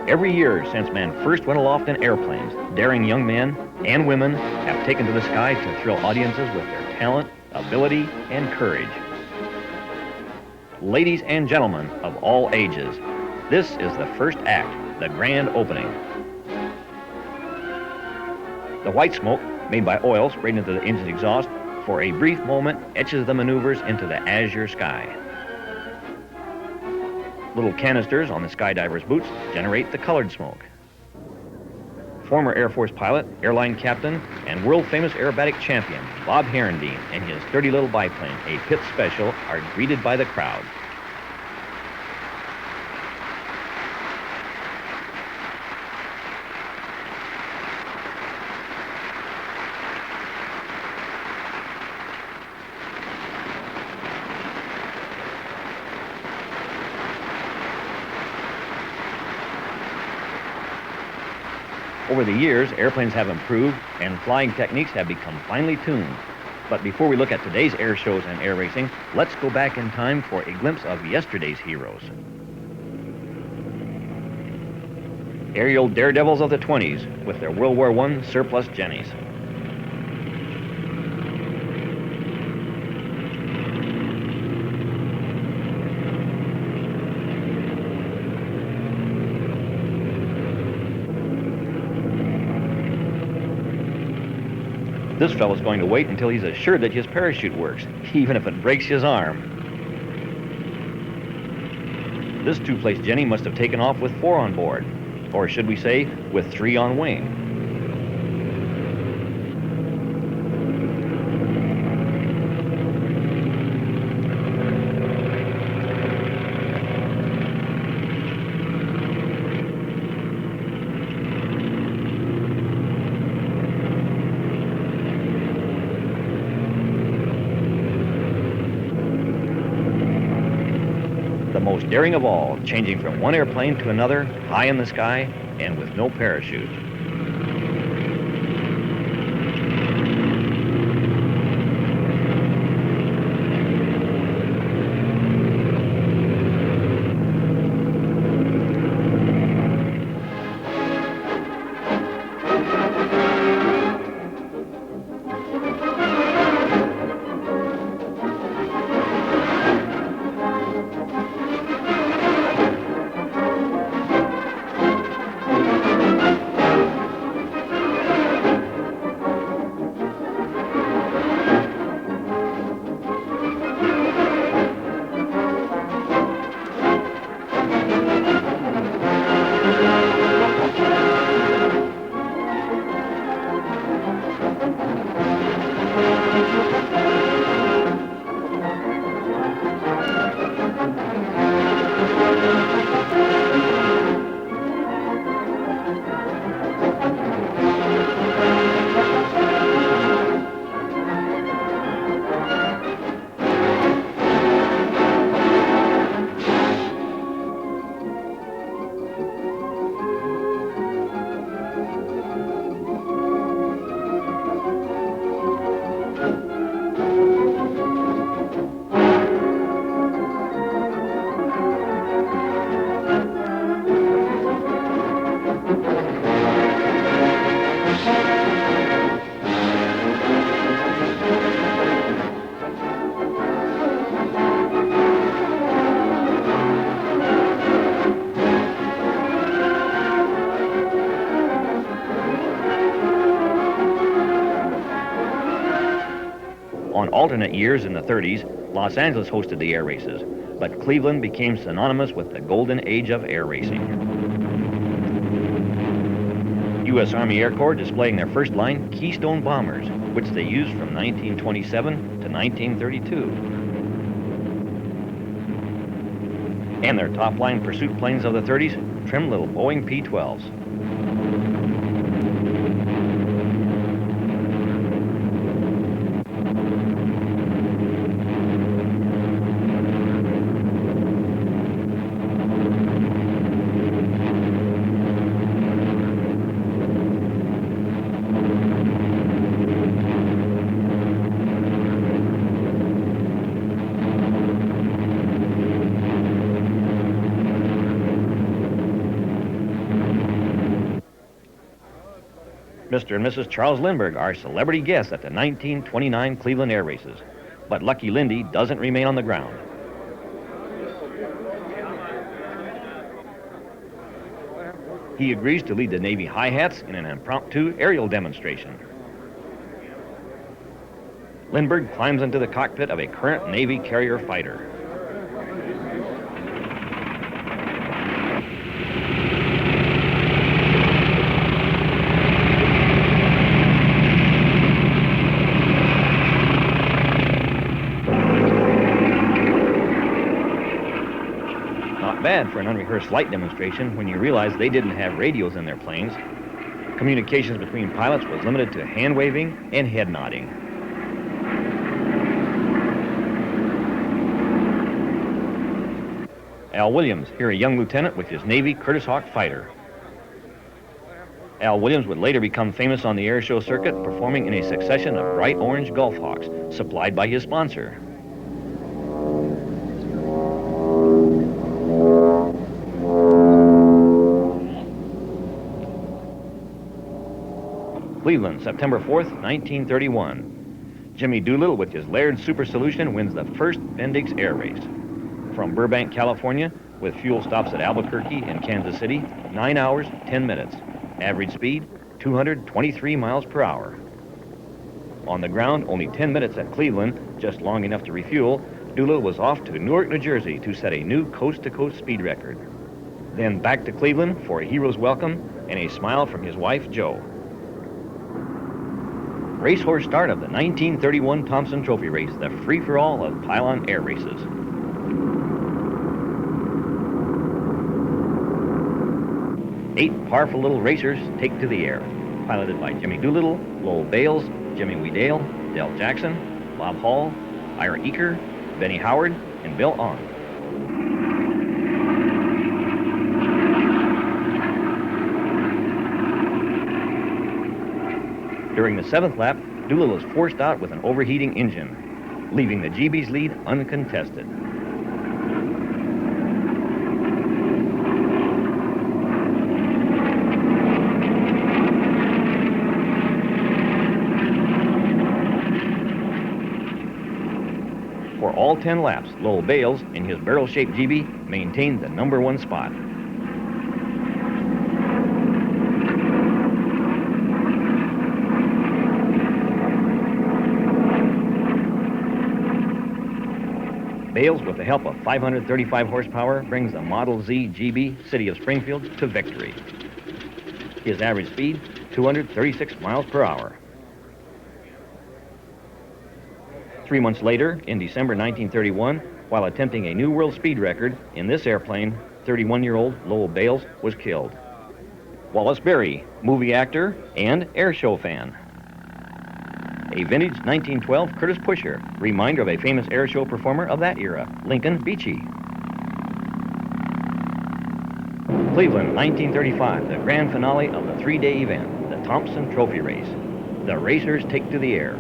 Every year since man first went aloft in airplanes, daring young men and women have taken to the sky to thrill audiences with their talent, ability, and courage. Ladies and gentlemen of all ages, this is the first act, the grand opening. The white smoke, made by oil sprayed into the engine's exhaust, for a brief moment etches the maneuvers into the azure sky. Little canisters on the skydiver's boots generate the colored smoke. Former Air Force pilot, airline captain, and world-famous aerobatic champion Bob Herendeen and his sturdy little biplane, a Pitts Special, are greeted by the crowd. Over the years, airplanes have improved and flying techniques have become finely tuned. But before we look at today's air shows and air racing, let's go back in time for a glimpse of yesterday's heroes. Aerial daredevils of the 20s with their World War I surplus Jennies. This fellow's going to wait until he's assured that his parachute works, even if it breaks his arm. This two-place Jenny must have taken off with 4 on board, or should we say, with 3 on wing. The most daring of all, changing from one airplane to another, high in the sky, and with no parachute. On alternate years in the 30s, Los Angeles hosted the air races, but Cleveland became synonymous with the golden age of air racing. U.S. Army Air Corps displaying their first line Keystone bombers, which they used from 1927 to 1932. And their top-line pursuit planes of the 30s, trim little Boeing P-12s. Mr. and Mrs. Charles Lindbergh are celebrity guests at the 1929 Cleveland Air Races. But Lucky Lindy doesn't remain on the ground. He agrees to lead the Navy Hi-Hats in an impromptu aerial demonstration. Lindbergh climbs into the cockpit of a current Navy carrier fighter. Not bad for an unrehearsed flight demonstration when you realize they didn't have radios in their planes. Communications between pilots was limited to hand waving and head nodding. Al Williams, here a young lieutenant with his Navy Curtiss Hawk fighter. Al Williams would later become famous on the air show circuit, performing in a succession of bright orange Gulf Hawks supplied by his sponsor. Cleveland, September 4th, 1931. Jimmy Doolittle with his Laird Super Solution wins the first Bendix Air Race. From Burbank, California, with fuel stops at Albuquerque and Kansas City, 9 hours, 10 minutes. Average speed, 223 miles per hour. On the ground, only 10 minutes at Cleveland, just long enough to refuel, Doolittle was off to Newark, New Jersey to set a new coast-to-coast speed record. Then back to Cleveland for a hero's welcome and a smile from his wife, Jo. Racehorse start of the 1931 Thompson Trophy Race, the free-for-all of pylon air races. Eight powerful little racers take to the air, piloted by Jimmy Doolittle, Lowell Bales, Jimmy Weedale, Del Jackson, Bob Hall, Ira Eaker, Benny Howard, and Bill Ong. During the seventh lap, Doolittle was forced out with an overheating engine, leaving the GB's lead uncontested. For all 10 laps, Lowell Bales, in his barrel-shaped GB, maintained the #1 spot. Bales, with the help of 535 horsepower, brings the Model Z GB City of Springfield to victory. His average speed, 236 miles per hour. 3 months later, in December 1931, while attempting a new world speed record in this airplane, 31-year-old Lowell Bales was killed. Wallace Berry, movie actor and air show fan. A vintage 1912 Curtiss Pusher, reminder of a famous air show performer of that era, Lincoln Beechey. Cleveland, 1935, the grand finale of the 3-day event, the Thompson Trophy Race. The racers take to the air.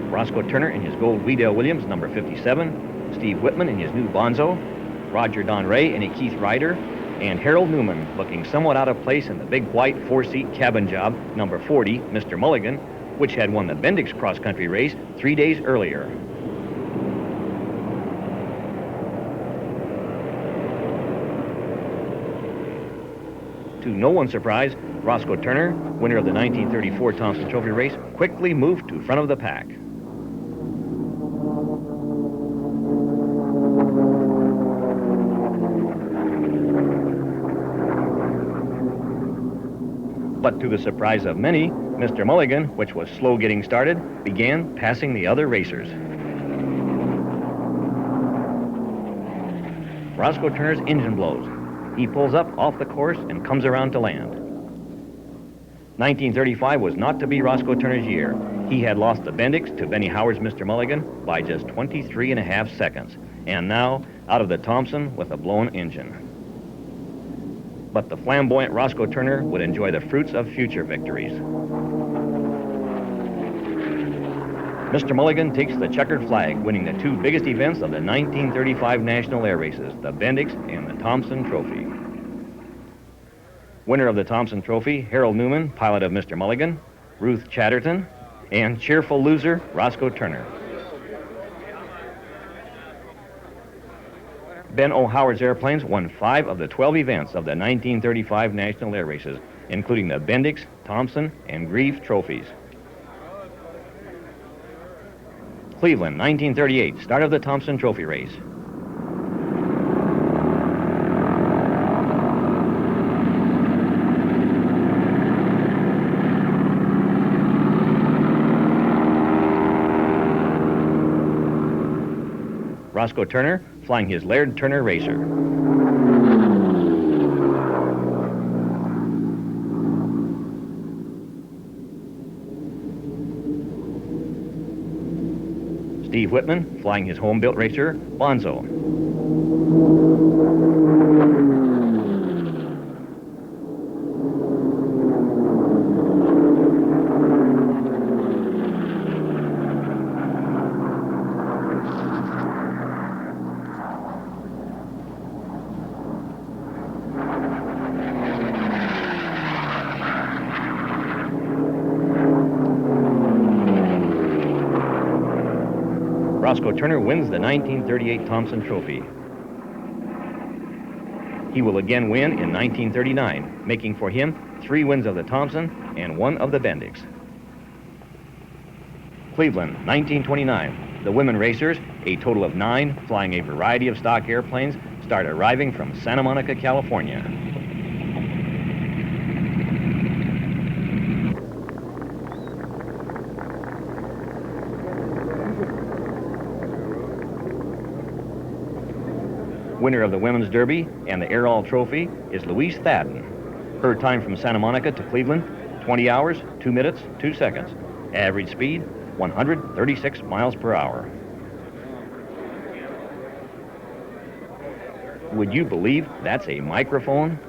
Roscoe Turner in his gold Weedale Williams, number 57, Steve Whitman in his new Bonzo, Roger Don Ray in a Keith Ryder, and Harold Newman looking somewhat out of place in the big white 4-seat cabin job, number 40, Mr. Mulligan, which had won the Bendix cross-country race 3 days earlier. To no one's surprise, Roscoe Turner, winner of the 1934 Thompson Trophy race, quickly moved to front of the pack. But to the surprise of many, Mr. Mulligan, which was slow getting started, began passing the other racers. Roscoe Turner's engine blows. He pulls up off the course and comes around to land. 1935 was not to be Roscoe Turner's year. He had lost the Bendix to Benny Howard's Mr. Mulligan by just 23.5 seconds, and now out of the Thompson with a blown engine. But the flamboyant Roscoe Turner would enjoy the fruits of future victories. Mr. Mulligan takes the checkered flag, winning the two biggest events of the 1935 National Air Races, the Bendix and the Thompson Trophy. Winner of the Thompson Trophy, Harold Newman, pilot of Mr. Mulligan. Ruth Chatterton, and cheerful loser Roscoe Turner. Ben O'Howard's airplanes won 5 of the 12 events of the 1935 National Air Races, including the Bendix, Thompson, and Grieve trophies. Cleveland, 1938, start of the Thompson Trophy race. Roscoe Turner flying his Laird Turner Racer. Steve Whitman flying his home-built racer, Bonzo. Roscoe Turner wins the 1938 Thompson Trophy. He will again win in 1939, making for him 3 wins of the Thompson and 1 of the Bendix. Cleveland, 1929. The women racers, a total of 9, flying a variety of stock airplanes, start arriving from Santa Monica, California. Winner of the Women's Derby and the Air All Trophy is Louise Thadden. Her time from Santa Monica to Cleveland, 20 hours, 2 minutes, 2 seconds. Average speed, 136 miles per hour. Would you believe that's a microphone?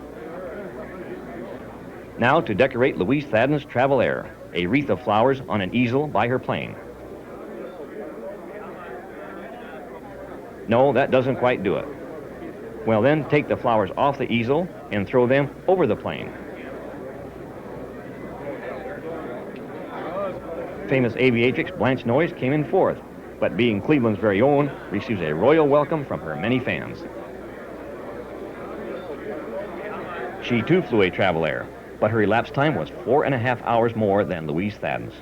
Now to decorate Louise Thadden's Travel Air, a wreath of flowers on an easel by her plane. No, that doesn't quite do it. Well, then take the flowers off the easel and throw them over the plane. Famous aviatrix Blanche Noyes came in 4th, but being Cleveland's very own, receives a royal welcome from her many fans. She too flew a Travel Air, but her elapsed time was 4.5 hours more than Louise Thadden's.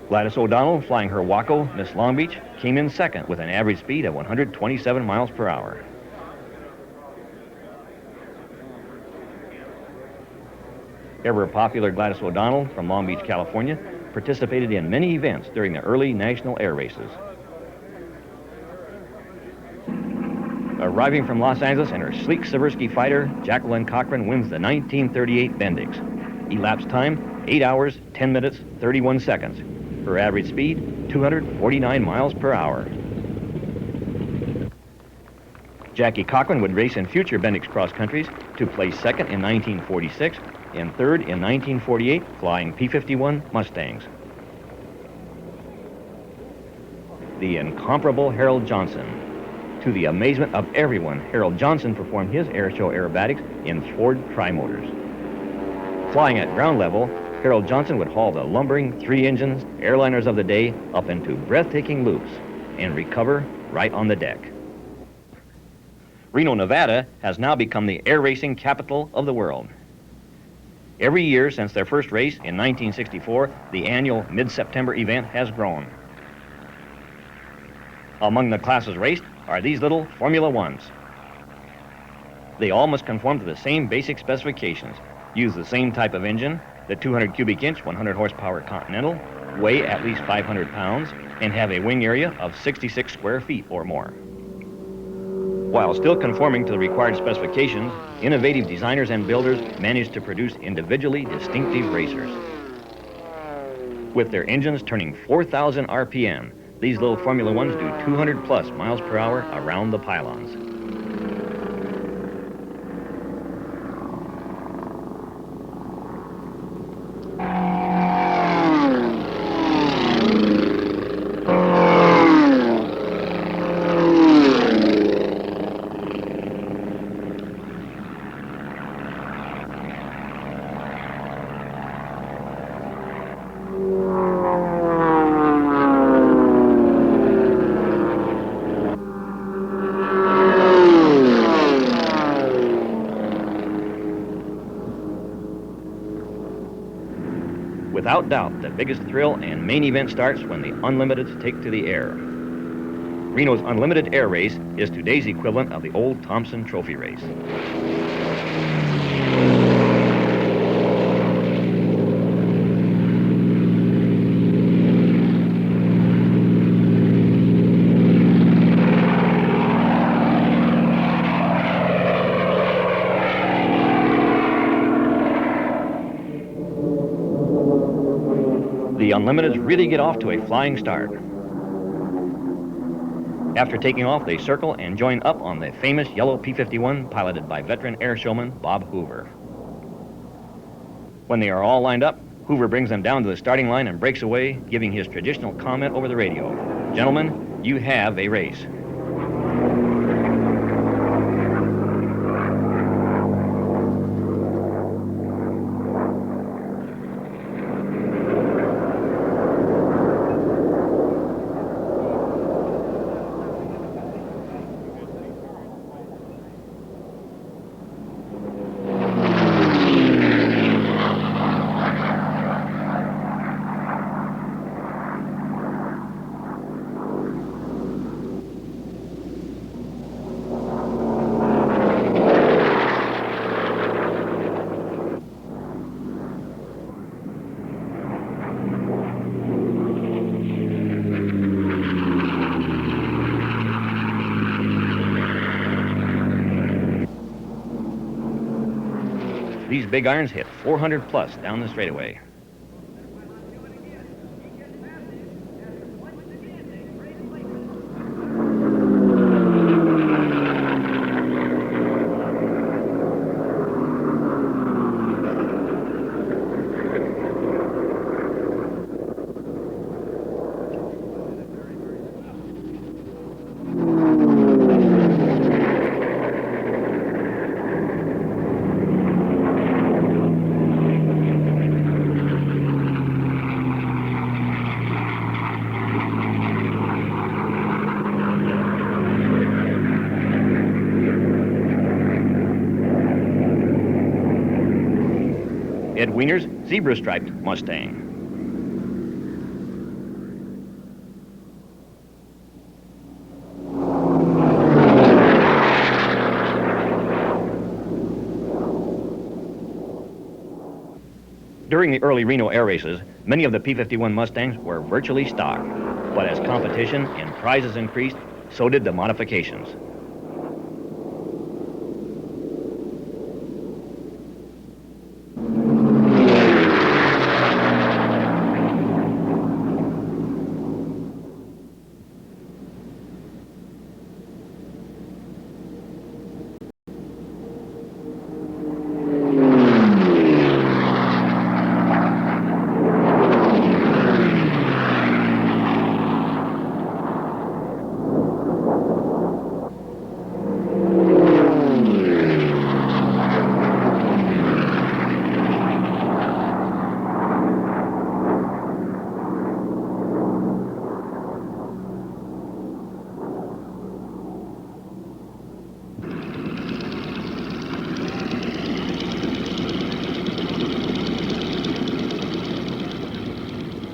Gladys O'Donnell, flying her Waco Miss Long Beach, came in 2nd with an average speed of 127 miles per hour. Ever popular Gladys O'Donnell from Long Beach, California, participated in many events during the early national air races. Arriving from Los Angeles in her sleek Seversky fighter, Jacqueline Cochran wins the 1938 Bendix. Elapsed time, 8 hours, 10 minutes, 31 seconds. Her average speed, 249 miles per hour. Jackie Cochran would race in future Bendix cross countries to place 2nd in 1946 and 3rd in 1948, flying P-51 Mustangs. The incomparable Harold Johnson. To the amazement of everyone, Harold Johnson performed his airshow aerobatics in Ford Trimotors. Flying at ground level, Harold Johnson would haul the lumbering 3-engine airliners of the day up into breathtaking loops and recover right on the deck. Reno, Nevada has now become the air racing capital of the world. Every year since their first race in 1964, the annual mid-September event has grown. Among the classes raced are these little Formula Ones. They all must conform to the same basic specifications, use the same type of engine, the 200 cubic inch, 100 horsepower Continental, weigh at least 500 pounds, and have a wing area of 66 square feet or more. While still conforming to the required specifications, innovative designers and builders managed to produce individually distinctive racers. With their engines turning 4,000 RPM, these little Formula Ones do 200 plus miles per hour around the pylons. Without doubt, the biggest thrill and main event starts when the Unlimiteds take to the air. Reno's Unlimited Air Race is today's equivalent of the old Thompson Trophy Race. The Unlimiteds really get off to a flying start. After taking off, they circle and join up on the famous yellow P-51 piloted by veteran air showman Bob Hoover. When they are all lined up, Hoover brings them down to the starting line and breaks away, giving his traditional comment over the radio. Gentlemen, you have a race. These big irons hit 400 plus down the straightaway. Ed Wiener's zebra-striped Mustang. During the early Reno air races, many of the P-51 Mustangs were virtually stock. But as competition and prizes increased, so did the modifications.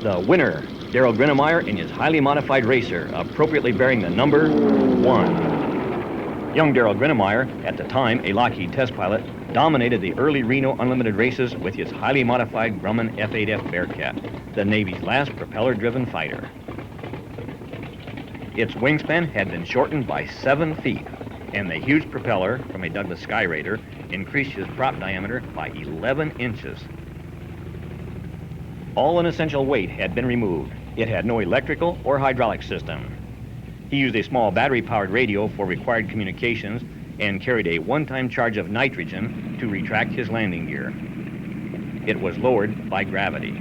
The winner, Darrell Grünemeyer in his highly modified racer, appropriately bearing the number 1. Young Darrell Grünemeyer, at the time a Lockheed test pilot, dominated the early Reno Unlimited races with his highly modified Grumman F-8F Bearcat, the Navy's last propeller-driven fighter. Its wingspan had been shortened by 7 feet, and the huge propeller from a Douglas Sky Raider increased his prop diameter by 11 inches. All unessential weight had been removed. It had no electrical or hydraulic system. He used a small battery-powered radio for required communications and carried a one-time charge of nitrogen to retract his landing gear. It was lowered by gravity.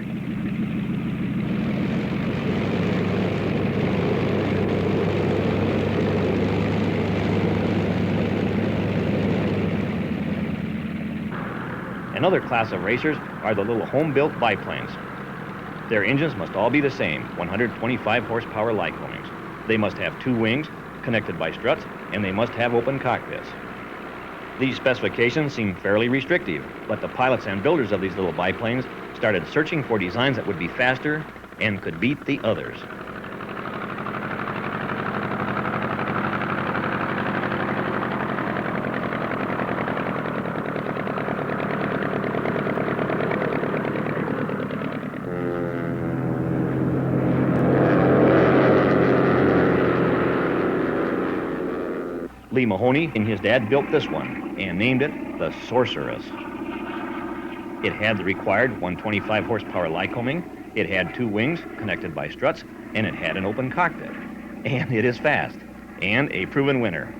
Another class of racers are the little home-built biplanes. Their engines must all be the same, 125 horsepower Lycomings. They must have 2 wings connected by struts, and they must have open cockpits. These specifications seem fairly restrictive, but the pilots and builders of these little biplanes started searching for designs that would be faster and could beat the others. Lee Mahoney and his dad built this one and named it the Sorceress. It had the required 125 horsepower Lycoming, it had 2 wings connected by struts, and it had an open cockpit. And it is fast, and a proven winner.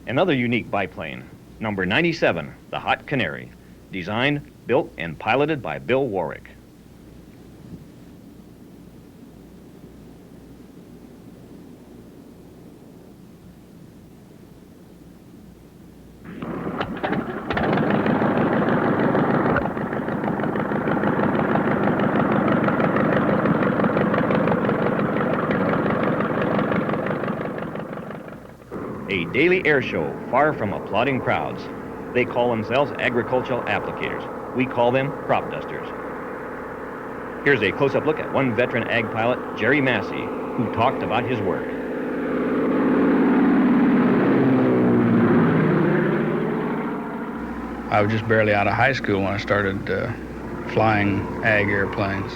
Another unique biplane, number 97, the Hot Canary, designed, built, and piloted by Bill Warwick. A daily air show far from applauding crowds. They call themselves agricultural applicators. We call them crop dusters. Here's a close-up look at one veteran ag pilot, Jerry Massey, who talked about his work. I was just barely out of high school when I started flying ag airplanes,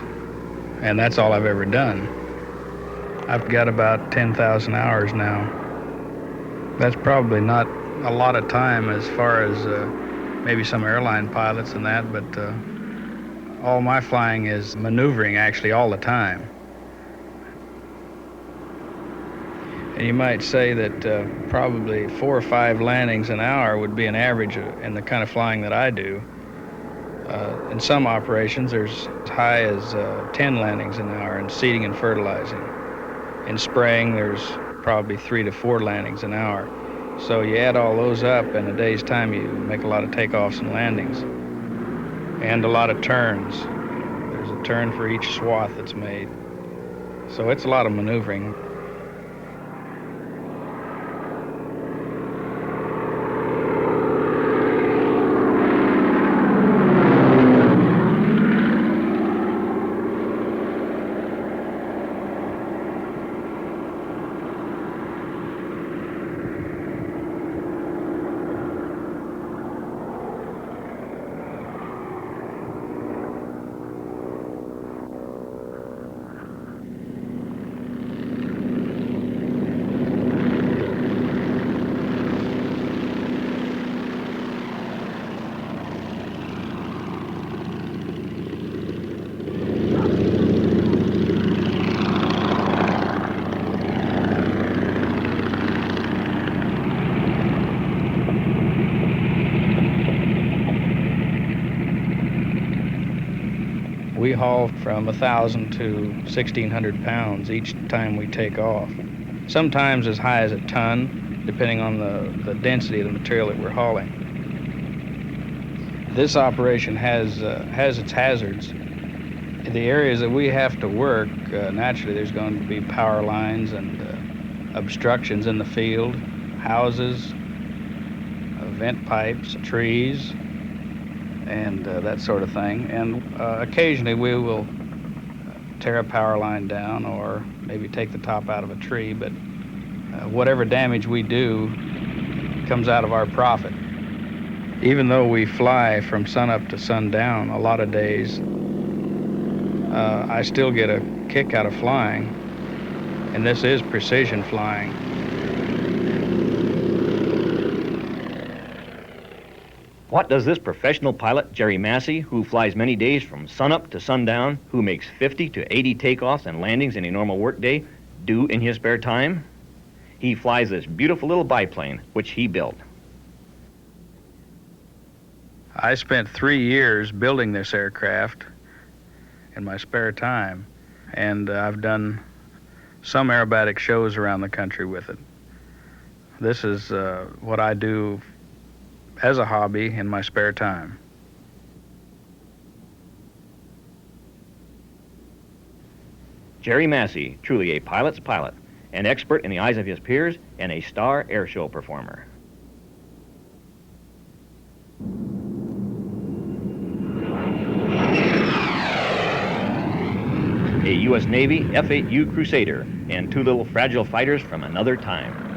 and that's all I've ever done. I've got about 10,000 hours now. That's probably not a lot of time as far as maybe some airline pilots and that, but all my flying is maneuvering actually all the time. And you might say that probably 4 or 5 landings an hour would be an average in the kind of flying that I do. In some operations, there's as high as 10 landings an hour in seeding and fertilizing. In spraying, there's probably 3 to 4 landings an hour. So you add all those up, in a day's time you make a lot of takeoffs and landings. And a lot of turns. There's a turn for each swath that's made. So it's a lot of maneuvering. We haul from 1,000 to 1,600 pounds each time we take off. Sometimes as high as a ton, depending on the density of the material that we're hauling. This operation has its hazards. In the areas that we have to work, naturally there's going to be power lines and obstructions in the field, houses, vent pipes, trees, and that sort of thing. And occasionally we will tear a power line down or maybe take the top out of a tree, but whatever damage we do comes out of our profit. Even though we fly from sunup to sundown a lot of days, I still get a kick out of flying, and this is precision flying. What does this professional pilot, Jerry Massey, who flies many days from sunup to sundown, who makes 50 to 80 takeoffs and landings in a normal workday, do in his spare time? He flies this beautiful little biplane, which he built. I spent 3 years building this aircraft in my spare time, and I've done some aerobatic shows around the country with it. This is what I do as a hobby in my spare time. Jerry Massey, truly a pilot's pilot, an expert in the eyes of his peers, and a star air show performer. A U.S. Navy F-8U Crusader and two little fragile fighters from another time.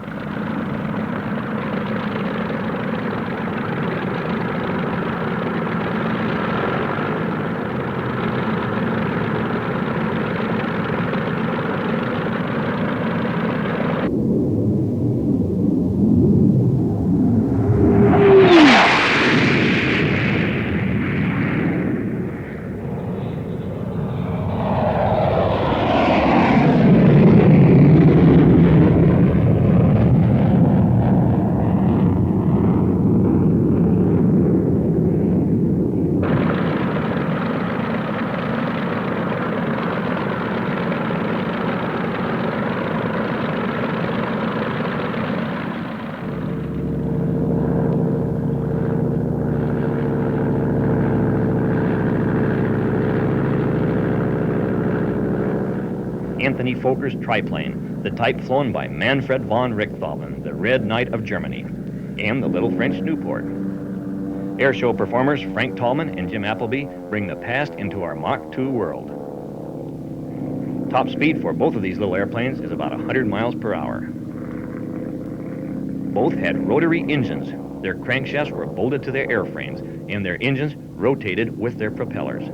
Anthony Foker's triplane, the type flown by Manfred von Richthofen, the Red Knight of Germany, and the little French Newport. Airshow performers Frank Tallman and Jim Appleby bring the past into our Mach 2 world. Top speed for both of these little airplanes is about 100 miles per hour. Both had rotary engines. Their crankshafts were bolted to their airframes, and their engines rotated with their propellers.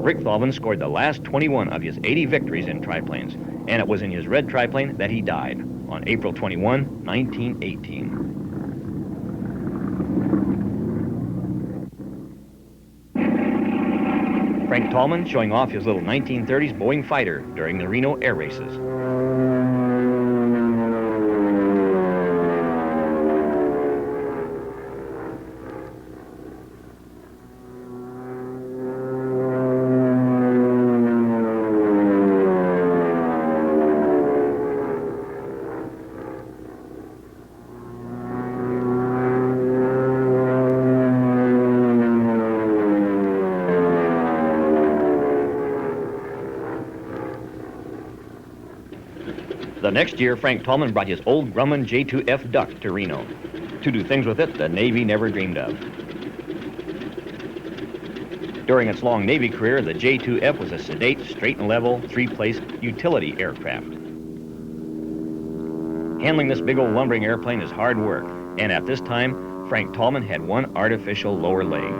Richthofen scored the last 21 of his 80 victories in triplanes, and it was in his red triplane that he died on April 21, 1918. Frank Tallman showing off his little 1930s Boeing fighter during the Reno air races. The next year, Frank Tallman brought his old Grumman J2F Duck to Reno to do things with it the Navy never dreamed of. During its long Navy career, the J2F was a sedate, straight and level, three-place utility aircraft. Handling this big old lumbering airplane is hard work, and at this time, Frank Tallman had one artificial lower leg.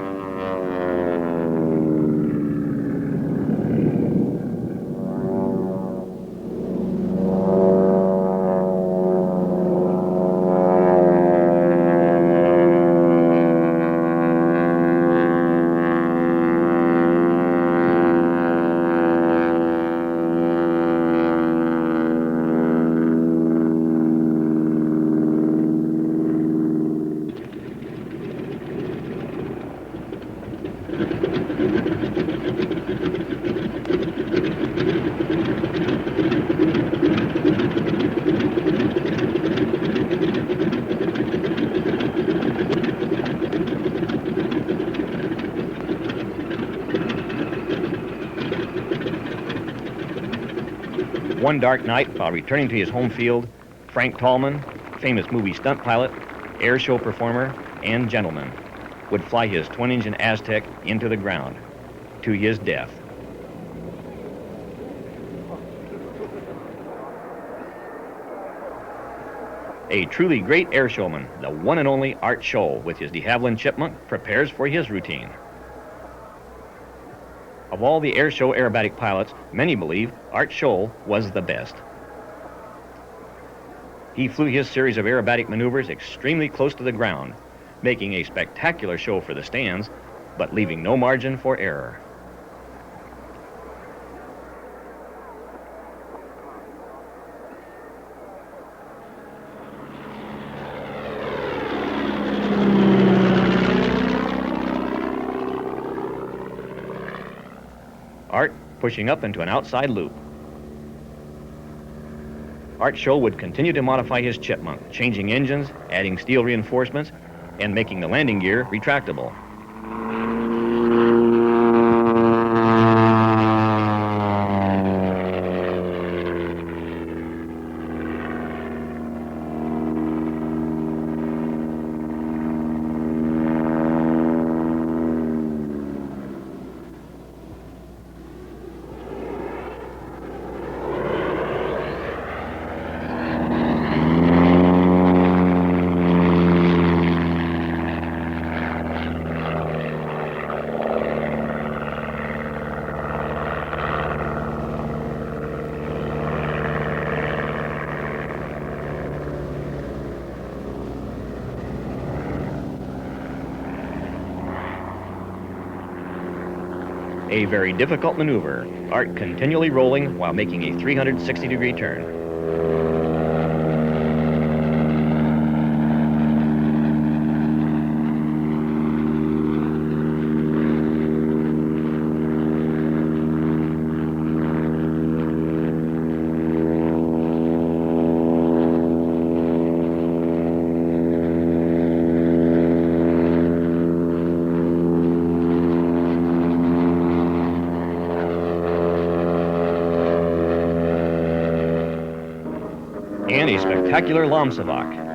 One dark night, while returning to his home field, Frank Tallman, famous movie stunt pilot, air show performer, and gentleman, would fly his twin-engine Aztec into the ground, to his death. A truly great air showman, the one and only Art Scholl, with his de Havilland Chipmunk, prepares for his routine. Of all the air show aerobatic pilots, many believe Art Scholl was the best. He flew his series of aerobatic maneuvers extremely close to the ground, making a spectacular show for the stands, but leaving no margin for error. Art pushing up into an outside loop. Art Scholl would continue to modify his Chipmunk, changing engines, adding steel reinforcements, and making the landing gear retractable. A very difficult maneuver, Art continually rolling while making a 360-degree turn. And a spectacular Lomsevak.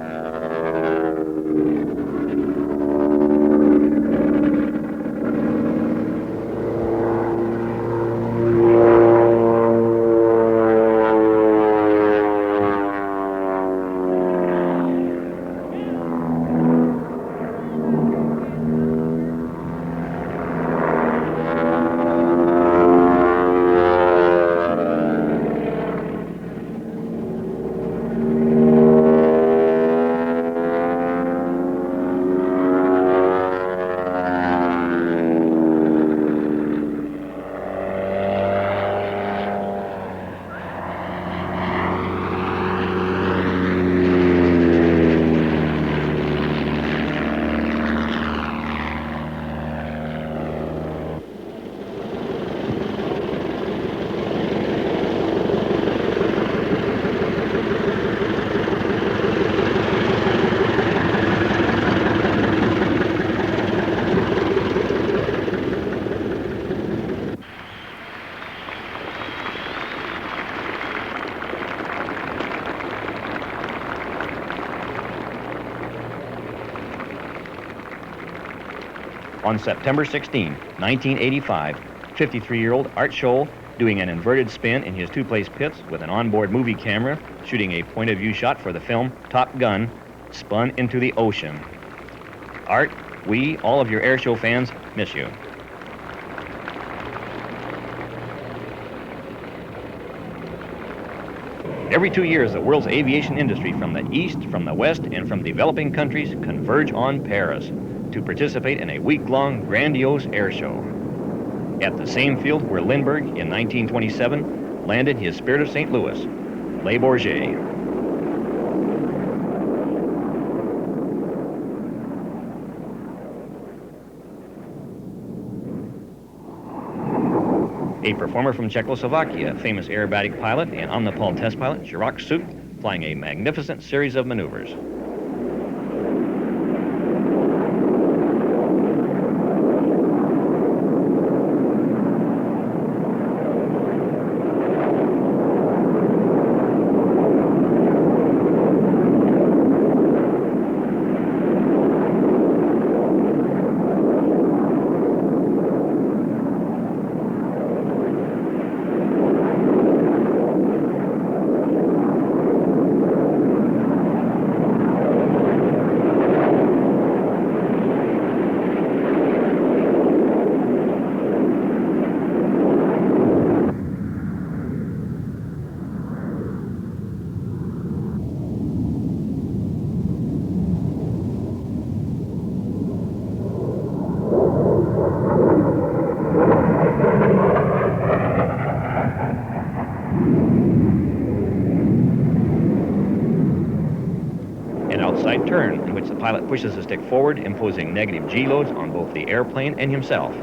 On September 16, 1985, 53-year-old Art Scholl, doing an inverted spin in his two-place pits with an onboard movie camera, shooting a point-of-view shot for the film Top Gun, spun into the ocean. Art, we, all of your airshow fans, miss you. Every 2 years, the world's aviation industry from the east, from the west, and from developing countries converge on Paris to participate in a week-long grandiose air show. At the same field where Lindbergh, in 1927, landed his Spirit of St. Louis, Le Bourget. A performer from Czechoslovakia, famous aerobatic pilot and Omnipol test pilot, Jacques Souk, flying a magnificent series of maneuvers. in which the pilot pushes the stick forward, imposing negative G loads on both the airplane and himself.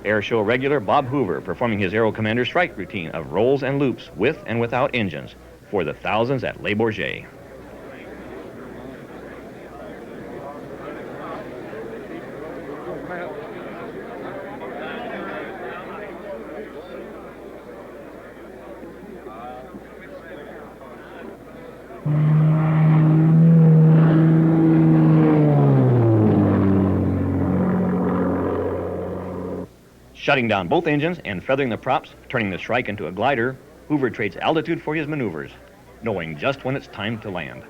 Air Show regular Bob Hoover performing his Aero Commander strike routine of rolls and loops with and without engines for the thousands at Le Bourget. Shutting down both engines and feathering the props, turning the Shrike into a glider, Hoover trades altitude for his maneuvers, knowing just when it's time to land.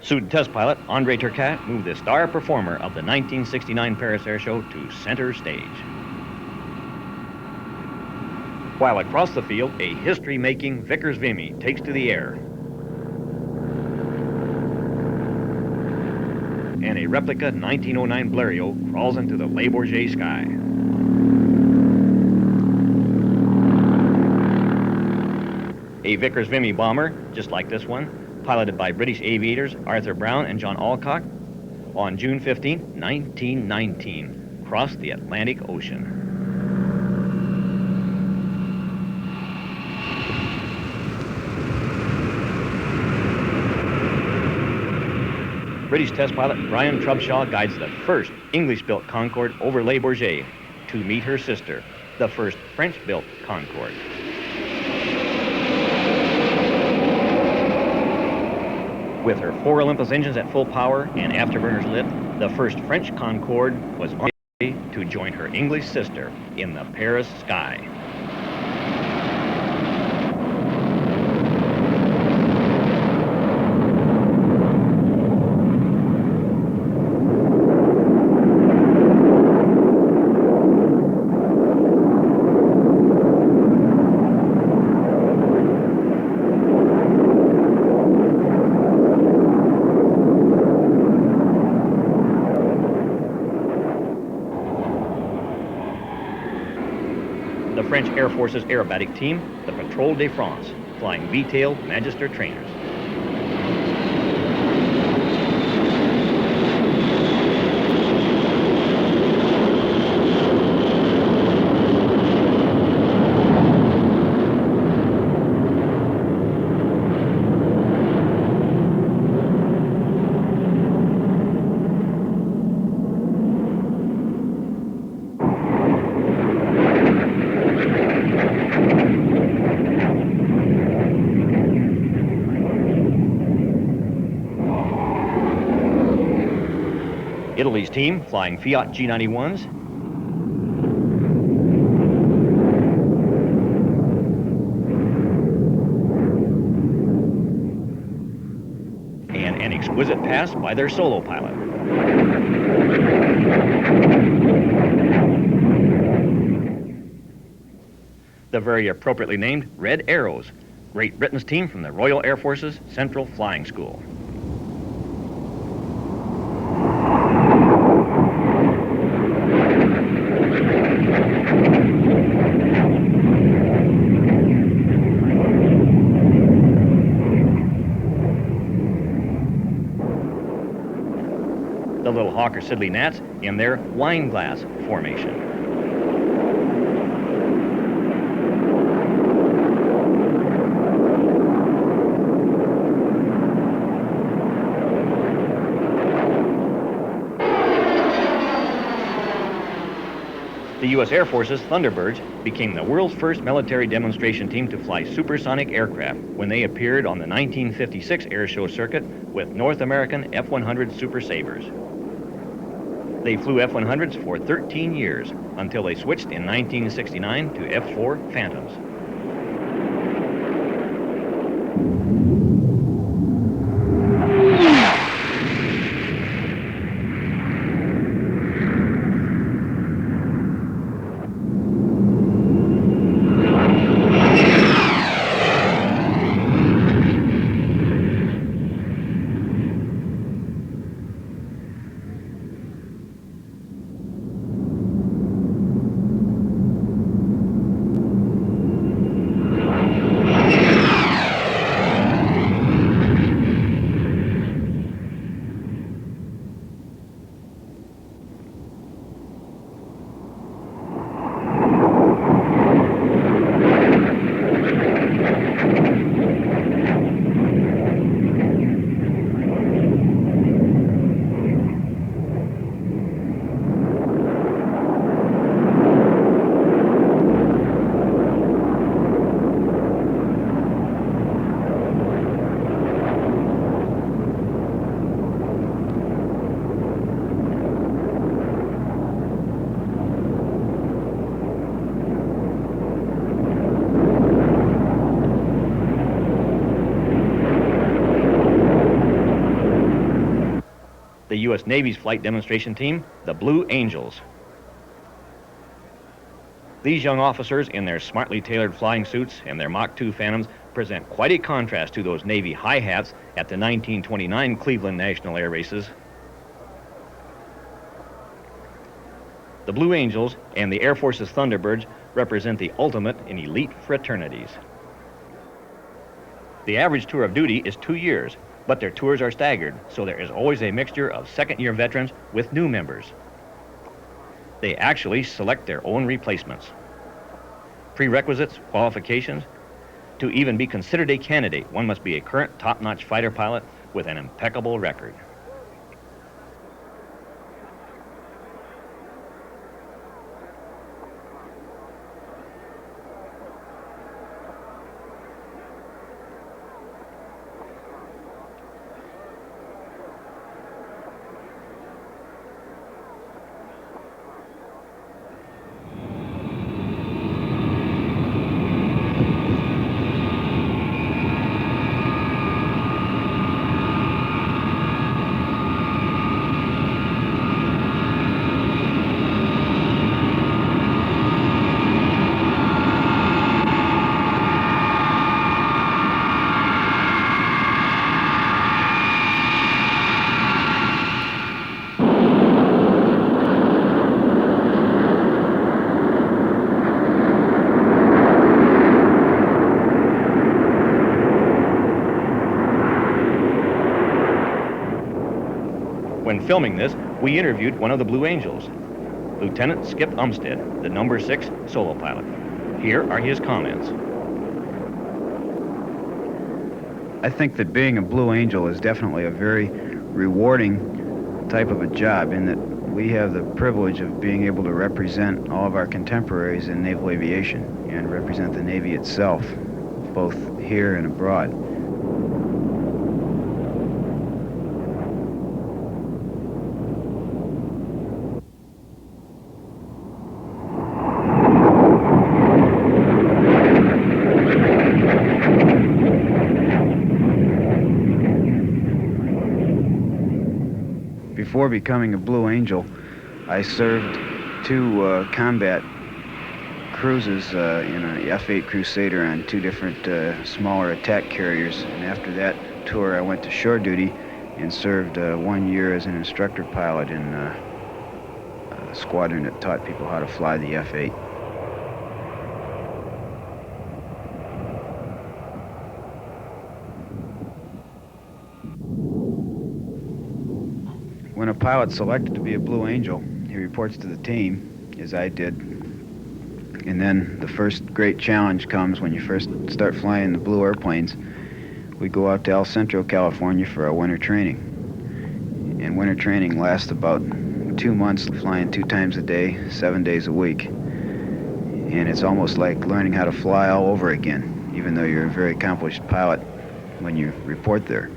Suited test pilot Andre Turcat moved the star performer of the 1969 Paris Air Show to center stage. While across the field, a history-making Vickers Vimy takes to the air. And a replica 1909 Blériot crawls into the Le Bourget sky. A Vickers Vimy bomber, just like this one, piloted by British aviators Arthur Brown and John Alcock, on June 15, 1919, crossed the Atlantic Ocean. British test pilot Brian Trubshaw guides the first English-built Concorde over Le Bourget to meet her sister, the first French-built Concorde. With her 4 Olympus engines at full power and afterburners lit, the first French Concorde was on her way to join her English sister in the Paris sky. The French Air Force's aerobatic team, the Patrol de France, flying V-tail Magister trainers. Italy's team flying Fiat G91s. And an exquisite pass by their solo pilot. The very appropriately named Red Arrows, Great Britain's team from the Royal Air Force's Central Flying School. little Hawker Siddeley gnats in their wine glass formation. The U.S. Air Force's Thunderbirds became the world's first military demonstration team to fly supersonic aircraft when they appeared on the 1956 air show circuit with North American F-100 Super Sabres. They flew F-100s for 13 years until they switched in 1969 to F-4 Phantoms. The U.S. Navy's flight demonstration team, the Blue Angels. These young officers in their smartly tailored flying suits and their Mach 2 Phantoms present quite a contrast to those Navy high hats at the 1929 Cleveland National Air Races. The Blue Angels and the Air Force's Thunderbirds represent the ultimate in elite fraternities. The average tour of duty is 2 years, but their tours are staggered, so there is always a mixture of second-year veterans with new members. They actually select their own replacements. Prerequisites, qualifications: to even be considered a candidate, one must be a current top-notch fighter pilot with an impeccable record. When filming this, we interviewed one of the Blue Angels, Lieutenant Skip Umstead, the number 6 solo pilot. Here are his comments. I think that being a Blue Angel is definitely a very rewarding type of a job, in that we have the privilege of being able to represent all of our contemporaries in naval aviation and represent the Navy itself, both here and abroad. Before becoming a Blue Angel, I served 2 combat cruises in an F-8 Crusader on 2 different smaller attack carriers. And after that tour, I went to shore duty and served 1 year as an instructor pilot in a squadron that taught people how to fly the F-8. When a pilot's selected to be a Blue Angel, he reports to the team, as I did. And then the first great challenge comes when you first start flying the Blue airplanes. We go out to El Centro, California for our winter training. And winter training lasts about 2 months, flying 2 times a day, 7 days a week. And it's almost like learning how to fly all over again, even though you're a very accomplished pilot when you report there.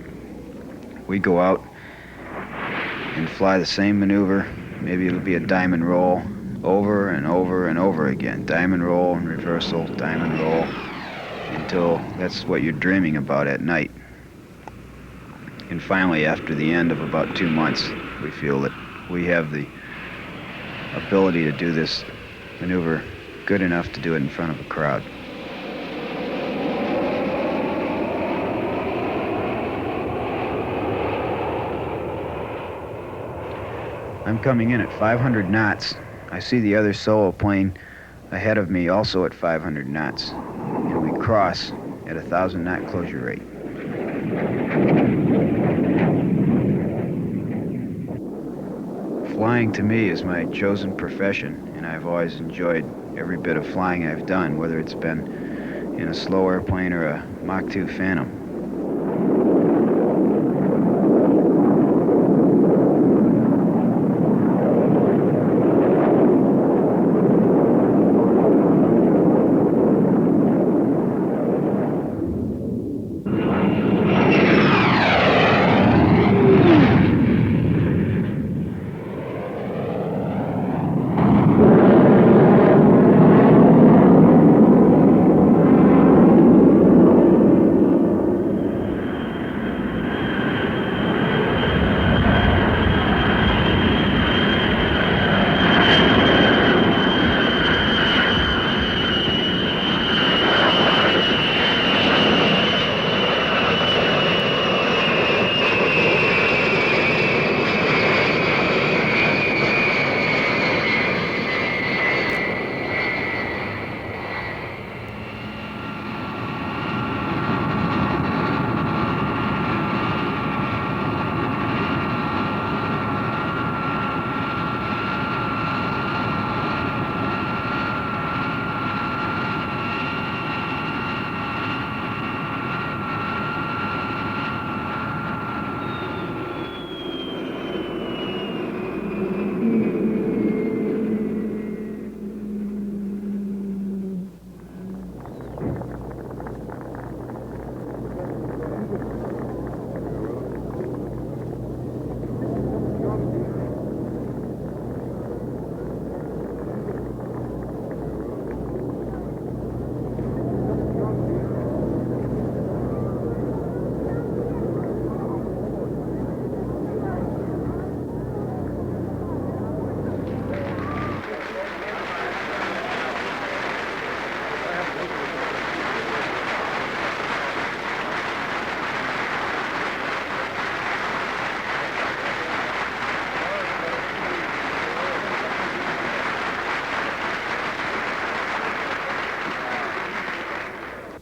We go out and fly the same maneuver. Maybe it'll be a diamond roll over and over and over again. Diamond roll and reversal, diamond roll, until that's what you're dreaming about at night. And finally, after the end of about 2 months, we feel that we have the ability to do this maneuver good enough to do it in front of a crowd. I'm coming in at 500 knots. I see the other solo plane ahead of me also at 500 knots. And we cross at a 1,000 knot closure rate. Flying to me is my chosen profession, and I've always enjoyed every bit of flying I've done, whether it's been in a slow airplane or a Mach 2 Phantom.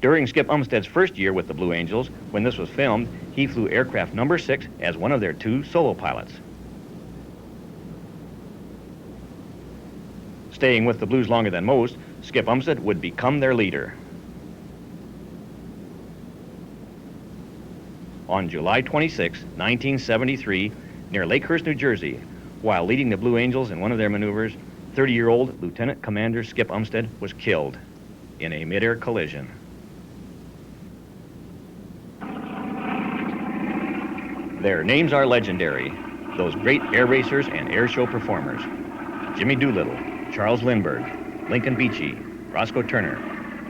During Skip Umstead's first year with the Blue Angels, when this was filmed, he flew aircraft number 6 as one of their 2 solo pilots. Staying with the Blues longer than most, Skip Umstead would become their leader. On July 26, 1973, near Lakehurst, New Jersey, while leading the Blue Angels in one of their maneuvers, 30-year-old Lieutenant Commander Skip Umstead was killed in a mid-air collision. Their names are legendary, those great air racers and air show performers. Jimmy Doolittle, Charles Lindbergh, Lincoln Beechey, Roscoe Turner,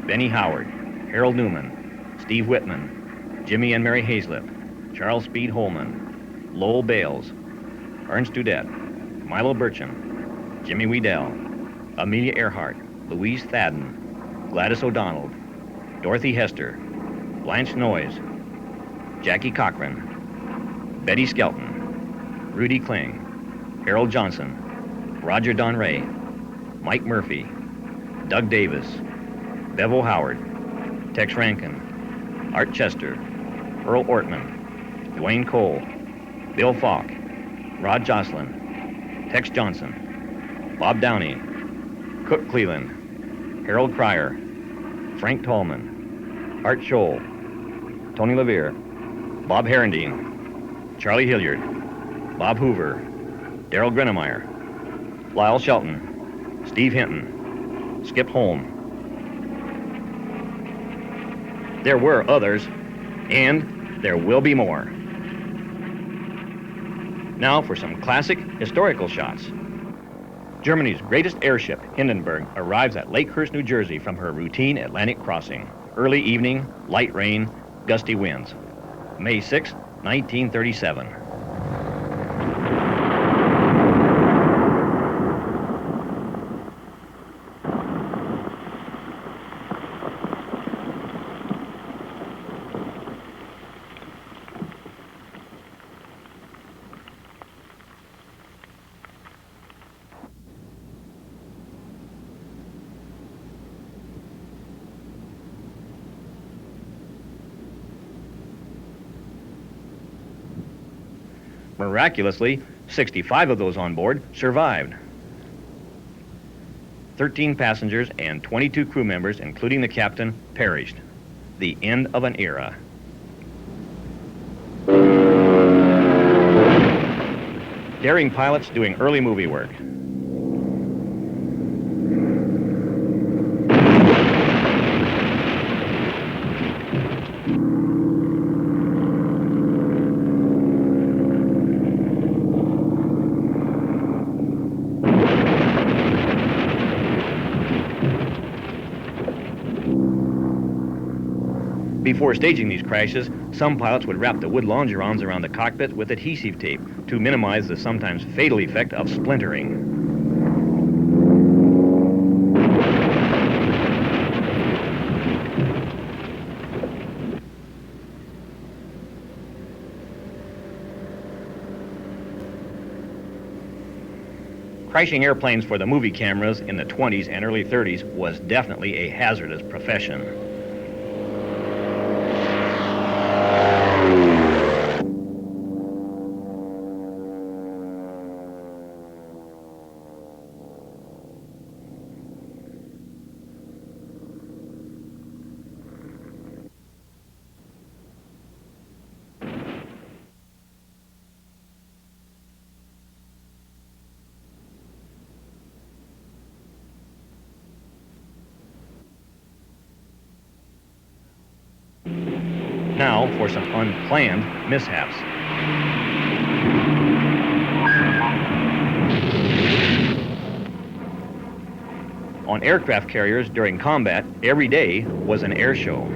Benny Howard, Harold Newman, Steve Whitman, Jimmy and Mary Hazlip, Charles Speed Holman, Lowell Bales, Ernst Dudette, Milo Burcham, Jimmy Weedell, Amelia Earhart, Louise Thadden, Gladys O'Donnell, Dorothy Hester, Blanche Noyes, Jackie Cochran, Betty Skelton, Rudy Kling, Harold Johnson, Roger Don Ray, Mike Murphy, Doug Davis, Bevo Howard, Tex Rankin, Art Chester, Earl Ortman, Dwayne Cole, Bill Falk, Rod Jocelyn, Tex Johnson, Bob Downey, Cook Cleland, Harold Cryer, Frank Tallman, Art Scholl, Tony Levere, Bob Herendeen, Charlie Hilliard, Bob Hoover, Darrell Grenemeyer, Lyle Shelton, Steve Hinton, Skip Holm. There were others, and there will be more. Now for some classic historical shots. Germany's greatest airship, Hindenburg, arrives at Lakehurst, New Jersey from her routine Atlantic crossing. Early evening, light rain, gusty winds. May 6, 1937. Miraculously, 65 of those on board survived. 13 passengers and 22 crew members, including the captain, perished. The end of an era. Daring pilots doing early movie work. Before staging these crashes, some pilots would wrap the wood longerons around the cockpit with adhesive tape to minimize the sometimes fatal effect of splintering. Crashing airplanes for the movie cameras in the 20s and early 30s was definitely a hazardous profession. Now for some unplanned mishaps. On aircraft carriers during combat, every day was an air show.